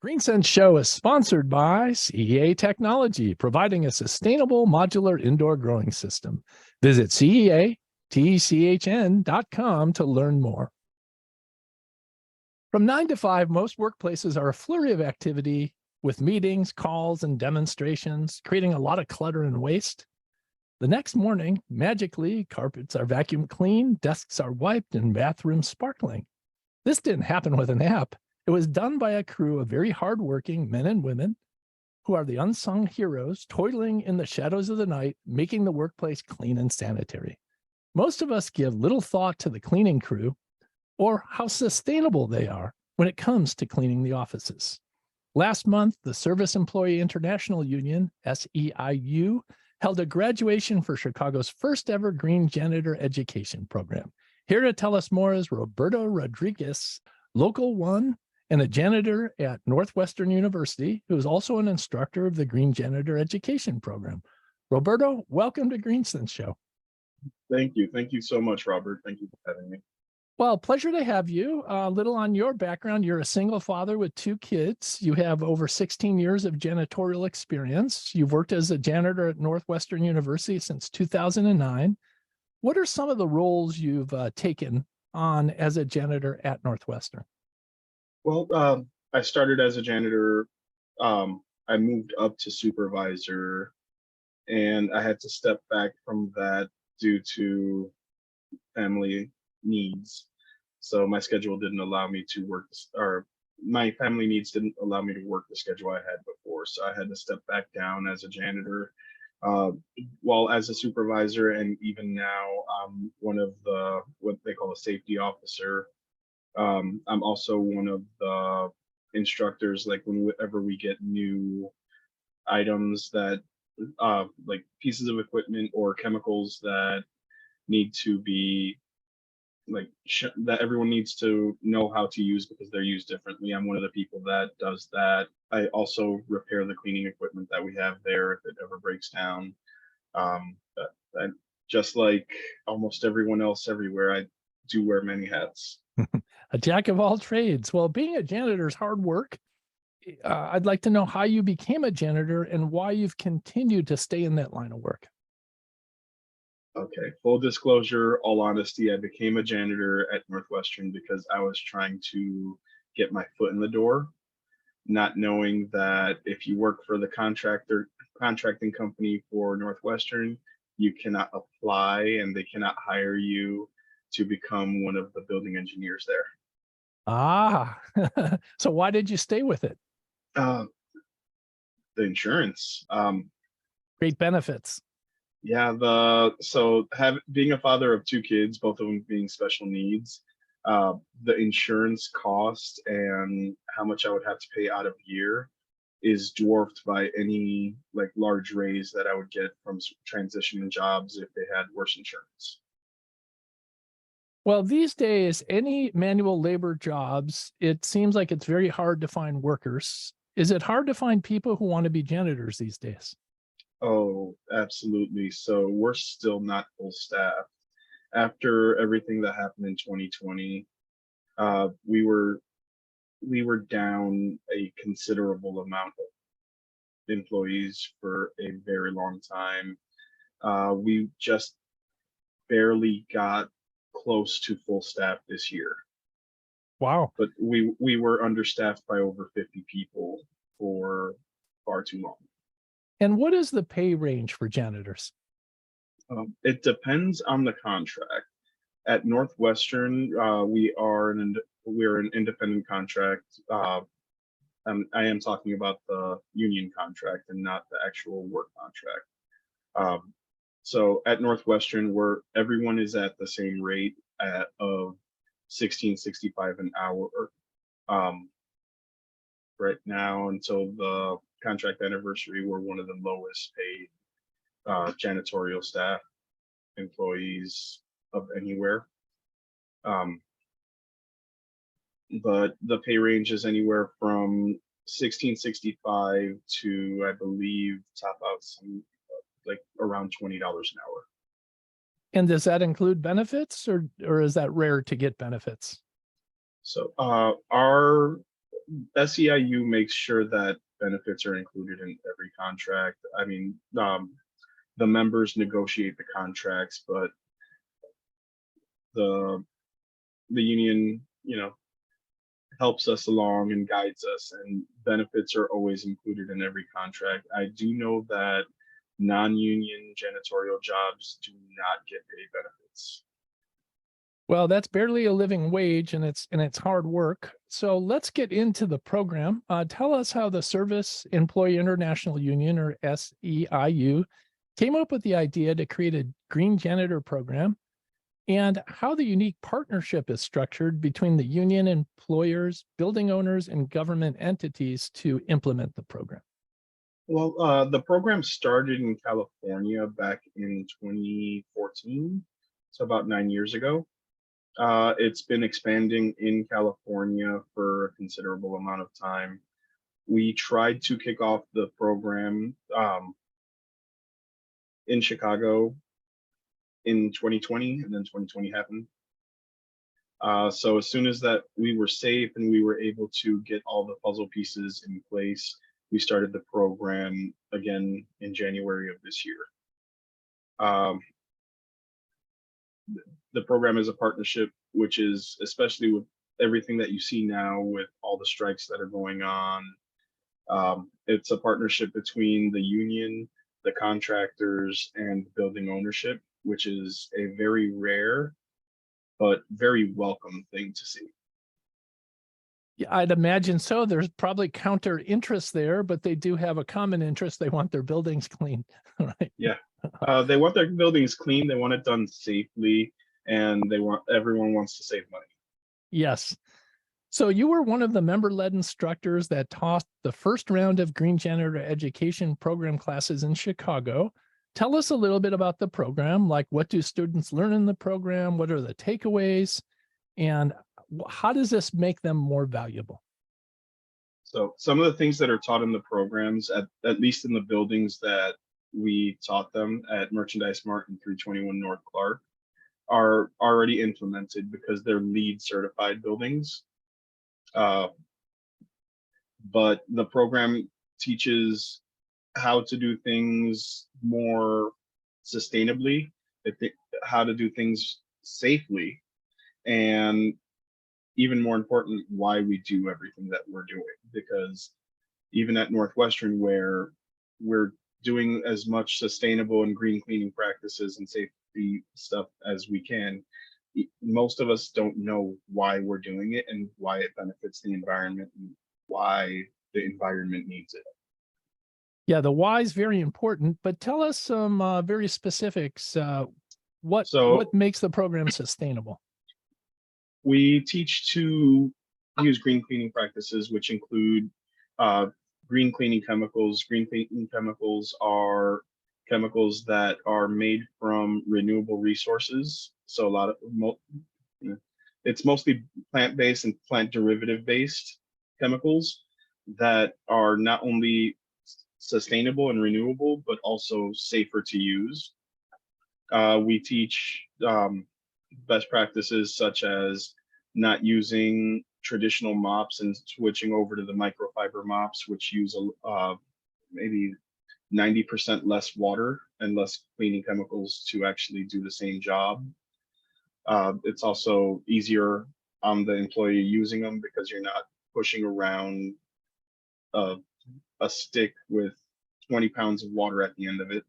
GreenSense show is sponsored by CEA Technology, providing a sustainable modular indoor growing system. Visit CEATechn.com to learn more. From 9 to 5, most workplaces are a flurry of activity with meetings, calls, and demonstrations, creating a lot of clutter and waste. The next morning, magically, carpets are vacuum cleaned, desks are wiped, and bathrooms sparkling. This didn't happen with an app. It was done by a crew of very hardworking men and women who are the unsung heroes, toiling in the shadows of the night, making the workplace clean and sanitary. Most of us give little thought to the cleaning crew or how sustainable they are when it comes to cleaning the offices. Last month, the Service Employee International Union, SEIU, held a graduation for Chicago's first ever Green Janitor education program. Here to tell us more is Roberto Rodriguez, Local 1, and a janitor at Northwestern University, who is also an instructor of the Green Janitor education program. Roberto, welcome to GreenSense Show. Thank you. Thank you so much, Robert. Thank you for having me. Well, pleasure to have you. A little on your background. You're a single father with 2 kids. You have over 16 years of janitorial experience. You've worked as a janitor at Northwestern University since 2009. What are some of the roles you've taken on as a janitor at Northwestern? Well, I started as a janitor. I moved up to supervisor, and I had to step back from that due to family needs. So my schedule didn't allow me to work, or my family needs didn't allow me to work the schedule I had before. So I had to step back down as a janitor. While as a supervisor, and even now I'm one of the, what they call a safety officer. I'm also one of the instructors, like whenever we get new items that like pieces of equipment or chemicals that need to be that everyone needs to know how to use because they're used differently. I'm one of the people that does that. I also repair the cleaning equipment that we have there if it ever breaks down. Just like almost everyone else everywhere, I do wear many hats. A jack of all trades. Well, being a janitor is hard work. I'd like to know how you became a janitor and why you've continued to stay in that line of work. Okay, full disclosure, all honesty, I became a janitor at Northwestern because I was trying to get my foot in the door, not knowing that if you work for the contracting company for Northwestern, you cannot apply and they cannot hire you to become one of the building engineers there. Ah, so why did you stay with it? The insurance. Great benefits. Yeah, being a father of 2 kids, both of them being special needs, the insurance cost and how much I would have to pay out of year is dwarfed by any like large raise that I would get from transitioning jobs if they had worse insurance. Well, these days, any manual labor jobs, it seems like it's very hard to find workers. Is it hard to find people who want to be janitors these days? Oh, absolutely. So we're still not full staff. After everything that happened in 2020, we were down a considerable amount of employees for a very long time. We just barely got close to full staff this year. Wow. But we were understaffed by over 50 people for far too long. And what is the pay range for janitors? It depends on the contract. At Northwestern, we're an independent contract. I am talking about the union contract and not the actual work contract. So at Northwestern, where everyone is at the same rate of $16.65 an hour right now until the contract anniversary. We're one of the lowest paid janitorial staff employees of anywhere. But the pay range is anywhere from $16.65 to, I believe, top out some like around $20 an hour. And does that include benefits or is that rare to get benefits? So our SEIU makes sure that benefits are included in every contract. I mean, the members negotiate the contracts, but the the union, helps us along and guides us, and benefits are always included in every contract. I do know that non-union janitorial jobs do not get paid benefits. Well, that's barely a living wage, and it's hard work. So let's get into the program. Tell us how the Service Employee International Union, or SEIU, came up with the idea to create a Green Janitor program, and how the unique partnership is structured between the union, employers, building owners, and government entities to implement the program. Well, the program started in California back in 2014, so about 9 years ago. It's been expanding in California for a considerable amount of time. We tried to kick off the program in Chicago in 2020, and then 2020 happened. So as soon as that we were safe and we were able to get all the puzzle pieces in place, we started the program again in January of this year. The program is a partnership, which is, especially with everything that you see now with all the strikes that are going on, it's a partnership between the union, the contractors, and building ownership, which is a very rare but very welcome thing to see. Yeah, I'd imagine so. There's probably counter interests there, but they do have a common interest. They want their buildings clean, right? Yeah, they want their buildings clean. They want it done safely, and everyone wants to save money. Yes. So you were one of the member-led instructors that taught the first round of Green Janitor education program classes in Chicago. Tell us a little bit about the program, like what do students learn in the program? What are the takeaways? And how does this make them more valuable? So some of the things that are taught in the programs, at least in the buildings that we taught them at Merchandise Mart and 321 North Clark, are already implemented because they're LEED certified buildings. But the program teaches how to do things more sustainably, how to do things safely, and even more important, why we do everything that we're doing. Because even at Northwestern, where we're doing as much sustainable and green cleaning practices and safety stuff as we can, most of us don't know why we're doing it and why it benefits the environment and why the environment needs it. Yeah, the why is very important, but tell us some very specifics. What makes the program sustainable? We teach to use green cleaning practices, which include green cleaning chemicals. Green cleaning chemicals are chemicals that are made from renewable resources. So it's mostly plant-based and plant derivative-based chemicals that are not only sustainable and renewable, but also safer to use. We teach best practices such as not using traditional mops and switching over to the microfiber mops, which use maybe 90% less water and less cleaning chemicals to actually do the same job. It's also easier on the employee using them because you're not pushing around a stick with 20 pounds of water at the end of it.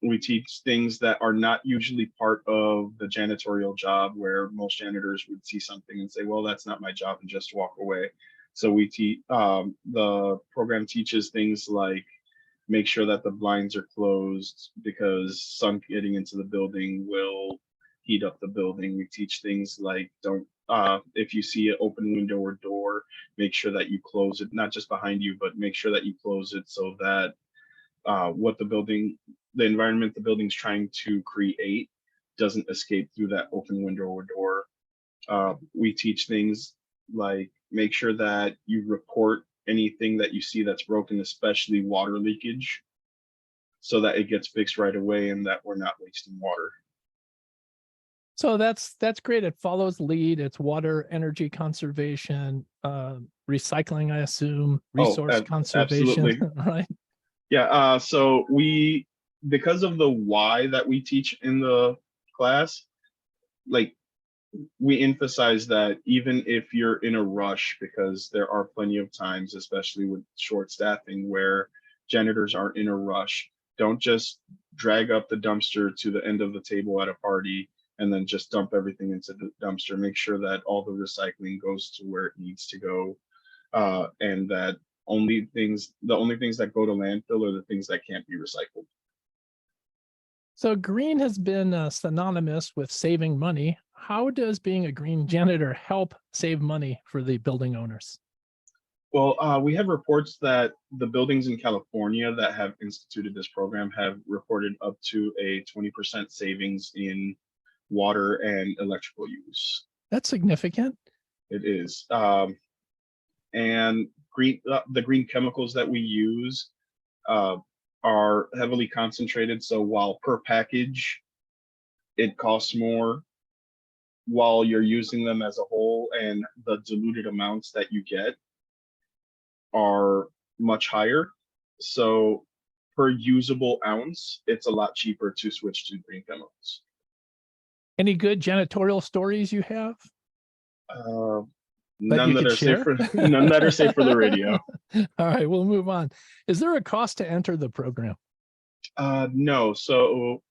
We teach things that are not usually part of the janitorial job, where most janitors would see something and say, well, that's not my job, and just walk away. So we teach, the program teaches things like make sure that the blinds are closed because sun getting into the building will heat up the building. We teach things like if you see an open window or door, make sure that you close it, not just behind you, but make sure that you close it so that the environment the building's trying to create doesn't escape through that open window or door. We teach things like make sure that you report anything that you see that's broken, especially water leakage, so that it gets fixed right away and that we're not wasting water. So that's great. It follows lead. It's water, energy conservation, recycling, I assume, Oh, resource conservation, absolutely. right? Yeah. So because of the why that we teach in the class, like we emphasize that even if you're in a rush, because there are plenty of times, especially with short staffing, where janitors aren't in a rush, don't just drag up the dumpster to the end of the table at a party and then just dump everything into the dumpster. Make sure that all the recycling goes to where it needs to go, and that the only things that go to landfill are the things that can't be recycled. So green has been synonymous with saving money. How does being a green janitor help save money for the building owners? Well, we have reports that the buildings in California that have instituted this program have reported up to a 20% savings in water and electrical use. That's significant. It is. And the green chemicals that we use uh, are heavily concentrated. So while per package it costs more, while you're using them as a whole, and the diluted amounts that you get are much higher. So per usable ounce, it's a lot cheaper to switch to green chemicals. Any good janitorial stories you have Uh, that none you that could are safe share? for none that are safe for the radio. All right, we'll move on. Is there a cost to enter the program? No. So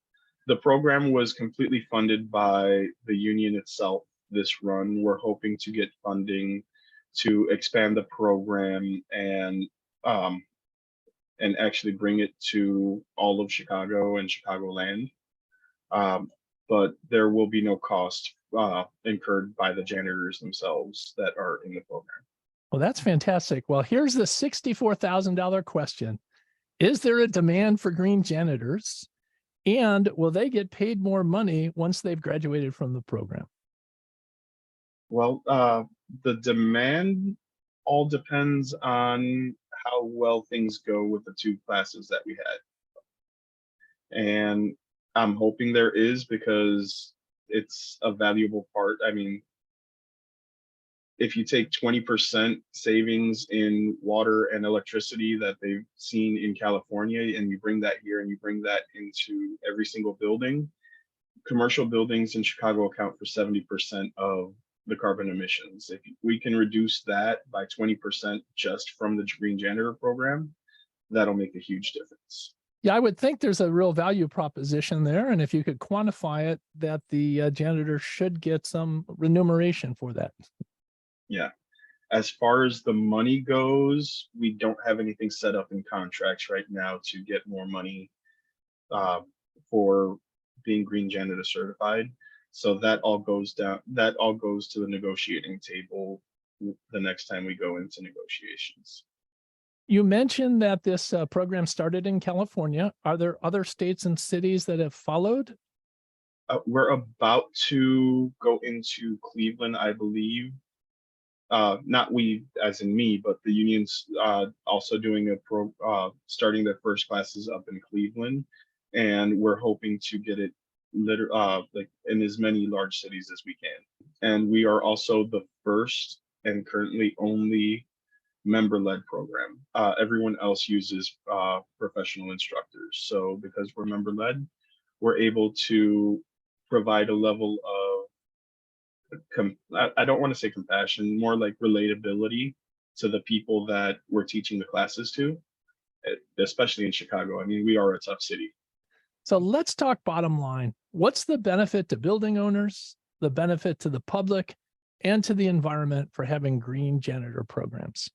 the program was completely funded by the union itself. This run, we're hoping to get funding to expand the program um, and actually bring it to all of Chicago and Chicagoland. Um, but there will be no cost incurred by the janitors themselves that are in the program. Well, that's fantastic. Well, here's the $64,000 question. Is there a demand for green janitors? And will they get paid more money once they've graduated from the program? Well, the demand all depends on how well things go with the two classes that we had. And I'm hoping there is, because it's a valuable part. I mean, if you take 20% savings in water and electricity that they've seen in California, and you bring that here and you bring that into every single building, commercial buildings in Chicago account for 70% of the carbon emissions. If we can reduce that by 20% just from the Green Janitor program, that'll make a huge difference. Yeah, I would think there's a real value proposition there. And if you could quantify it, that the janitor should get some remuneration for that. Yeah. As far as the money goes, we don't have anything set up in contracts right now to get more money uh, for being Green Janitor certified. So that all goes to the negotiating table the next time we go into negotiations. You mentioned that this program started in California. Are there other states and cities that have followed? We're about to go into Cleveland, I believe. Not we as in me, but the union's also doing starting their first classes up in Cleveland, and we're hoping to get it like in as many large cities as we can. And we are also the first and currently only member-led program. Everyone else uses professional instructors. So because we're member-led, we're able to provide a level of I don't want to say compassion, more like relatability to the people that we're teaching the classes to, especially in Chicago. I mean, we are a tough city. So let's talk bottom line. What's the benefit to building owners, the benefit to the public, and to the environment for having green janitor programs?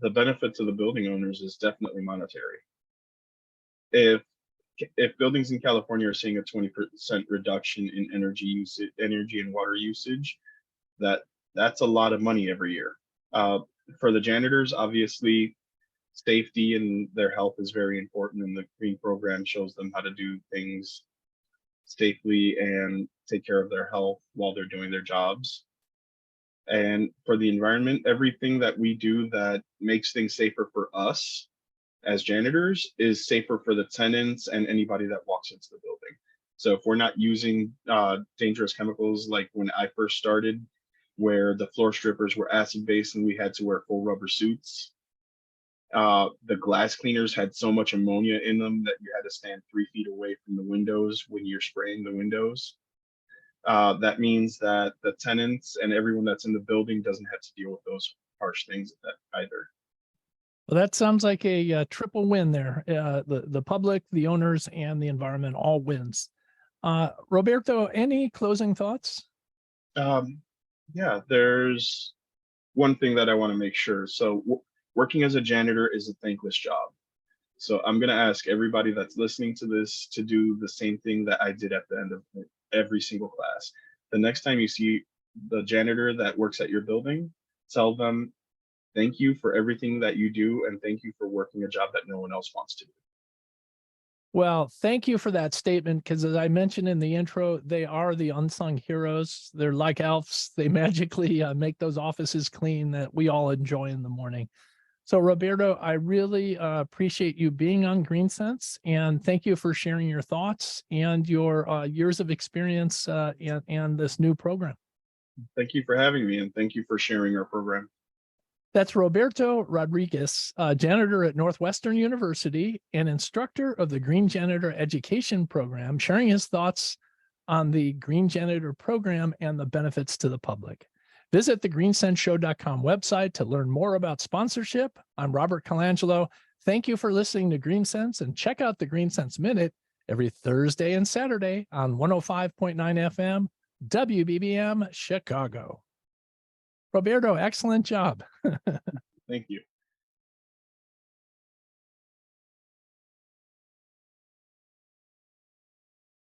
The benefit to the building owners is definitely monetary. If buildings in California are seeing a 20% reduction in energy and water usage, that's a lot of money every year. For the janitors, obviously, safety and their health is very important, and the green program shows them how to do things safely and take care of their health while they're doing their jobs. And for the environment, everything that we do that makes things safer for us as janitors is safer for the tenants and anybody that walks into the building. So if we're not using dangerous chemicals like when I first started, where the floor strippers were acid based and we had to wear full rubber suits. The glass cleaners had so much ammonia in them that you had to stand 3 feet away from the windows when you're spraying the windows. That means that the tenants and everyone that's in the building doesn't have to deal with those harsh things either. Well, that sounds like a triple win there. The public, the owners, and the environment all wins. Roberto, any closing thoughts? Yeah, there's one thing that I want to make sure. So working as a janitor is a thankless job. So I'm going to ask everybody that's listening to this to do the same thing that I did at the end of every single class. The next time you see the janitor that works at your building, tell them, thank you for everything that you do, and thank you for working a job that no one else wants to do. Well, thank you for that statement, because as I mentioned in the intro, they are the unsung heroes. They're like elves. They magically make those offices clean that we all enjoy in the morning. So Roberto, I really appreciate you being on GreenSense, and thank you for sharing your thoughts and your years of experience and this new program. Thank you for having me, and thank you for sharing our program. That's Roberto Rodriguez, janitor at Northwestern University and instructor of the Green Janitor Education Program, sharing his thoughts on the Green Janitor program and the benefits to the public. Visit the GreenSenseShow.com website to learn more about sponsorship. I'm Robert Colangelo. Thank you for listening to GreenSense, and check out the GreenSense Minute every Thursday and Saturday on 105.9 FM, WBBM, Chicago. Roberto, excellent job. Thank you.